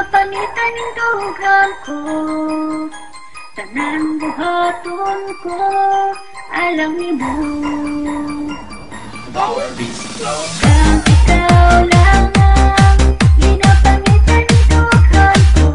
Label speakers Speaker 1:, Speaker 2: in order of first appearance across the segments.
Speaker 1: Ginapanitan yung dugang ko, tanan buhaton ko, alam mo.
Speaker 2: Power Beats Club.
Speaker 1: Ang ikaw lang ang ginapanitan yung dugang ko,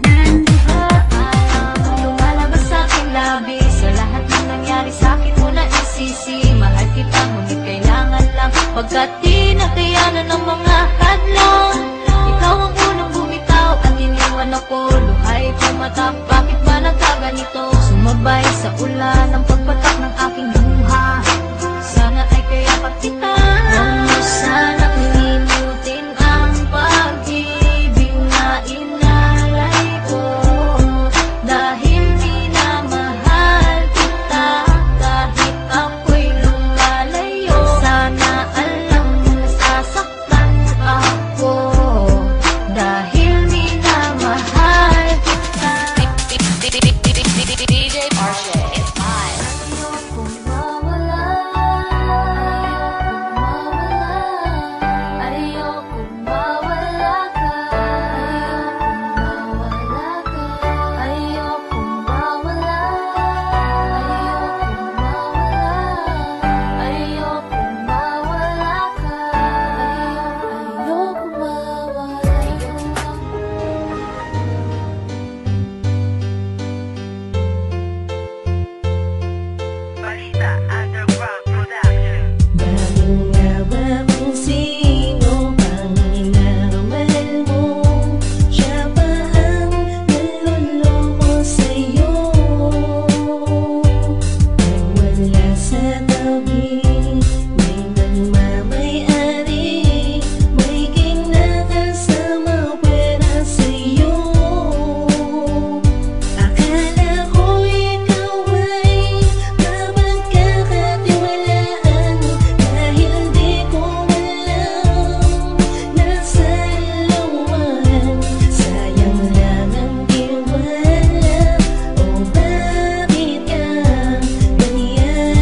Speaker 1: tanan buhaton ko.
Speaker 3: Lumalabas sa aking labi, sa lahat ng nangyari sa akin mo na isisi. Mahal kita, ngunit kailangan lang, pagkat di nakayanan ng mga hadlang. Ikaw ang unang bumitaw at iniwan ako, luhay ko mata, bakit ba nagkaganito? Sumabay sa ulan ang pagpatak ng aking luha, sana ay kaya pa kita. Huwag mo sanang limutin ang pag-ibig na inalay ko, dahil minamahal kita kahit ako'y lumalayo. Sana alam mo nasasaktan ako, dahil minamahal kita. DJ Marshall is mine. Ayokong mawala, ayokong mawala ka, ayokong mawala, ayokong mawala ka, ayokong mawala.
Speaker 2: Balita Underground Production.
Speaker 4: Bakit nga ba kung sino ang inamahal mo? Siya ba ang naloloko sa'yo? Pag wala sa tabi, may nagmamayari, may kinakasama pwera sa'yo. Akala ko ikaw ay mapagkakatiwalaan, dahil di ko alam nasa lumahan. Sayang lang ang tiwala, o bakit ka ganyan?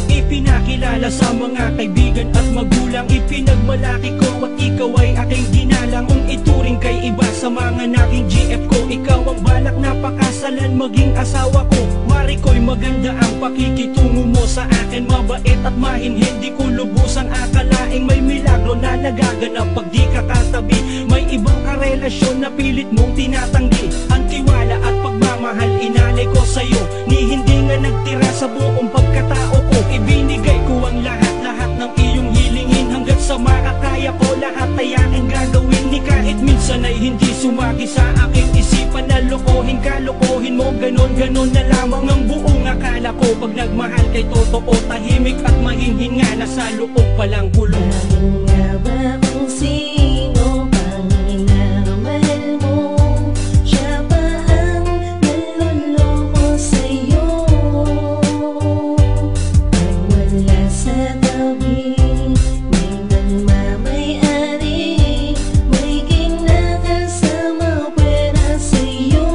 Speaker 5: Ipinakilala sa mga kaibigan at magulang, ipinagmalaki ko at ikaw ay aking ginalang. Kung ituring kay iba sa mga naging GF ko, ikaw ang balak na pakasalan maging asawa ko. Mari ko'y maganda ang pakikitungo mo sa akin, mabait at mahinhin. Di ko lubusang akalaing may milagro na nagaganap pag di ka katabi. May ibang karelasyon na pilit mong tinatanggi. Ang tiwala at pagmamahal inalay ko sa'yo, ni hindi nga nagtira sa buong pagkatao ko. Ibinigay ko ang lahat-lahat ng iyong hilingin, hanggat sa makakaya ko lahat ay aking gagawin. Ni kahit minsan ay hindi sumagi sa aking isipan na lokohin ka, lokohin mo, ganon-ganon na lamang ang buong akala ko. Pag nagmahal kay totoo, tahimik at mahinhinga, nasa loob palang kulong.
Speaker 4: Bakit nga ba kung sino ang inamahal mo? Siya ba ang naloloko sa'yo? Pag wala sa tabi, may nagmamayari, may kinakasama pwera sa'yo.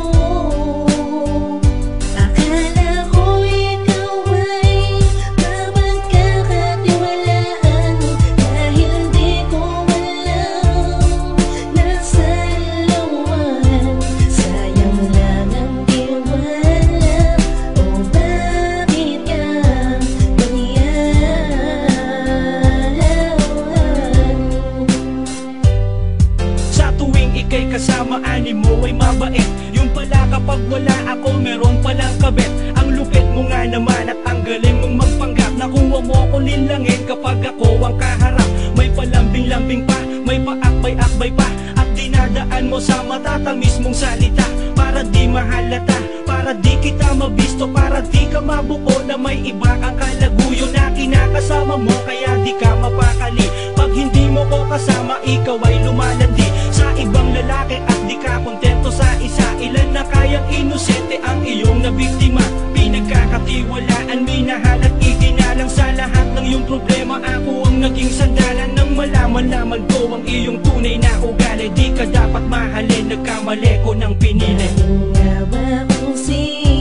Speaker 4: Akala ko ikaw ay mapagkakatiwalaan, dahil di ko alam nasa lumahan. Sayang lang ang tiwala, o bakit ka ganyan?
Speaker 5: Sa tuwing ika'y kasama, ani mo ay mabait. Yung pala kapag wala ako, meron palang kabit. Ang lupit mo nga naman at ang galing mong magpanggap. Nakuha mo ko nilangin kapag ako ang kaharap. May palambing-lambing pa, may paakbay-akbay pa, at dinadaan mo sa matatamis mong salita. Para di mahalata, para di kita mabisto, para di ka mabuko na may iba kang kalaguyo na kinakasama mo, kaya di ka mapakali. Pag hindi mo ko kasama, ikaw ay lumalandi sa ibang lalaki at di ka kontento sa isa. Ilan na kayang inosente ang iyong nabiktima, pinagkakatiwalaan, minahal at iginalang. Sa lahat ng iyong problema, ako ang naging sandalan. Nang malaman ko ang iyong tunay na ugali, di ka dapat mahalin, nagkamali ko ng pinili.
Speaker 4: Bakit nga ba kung sino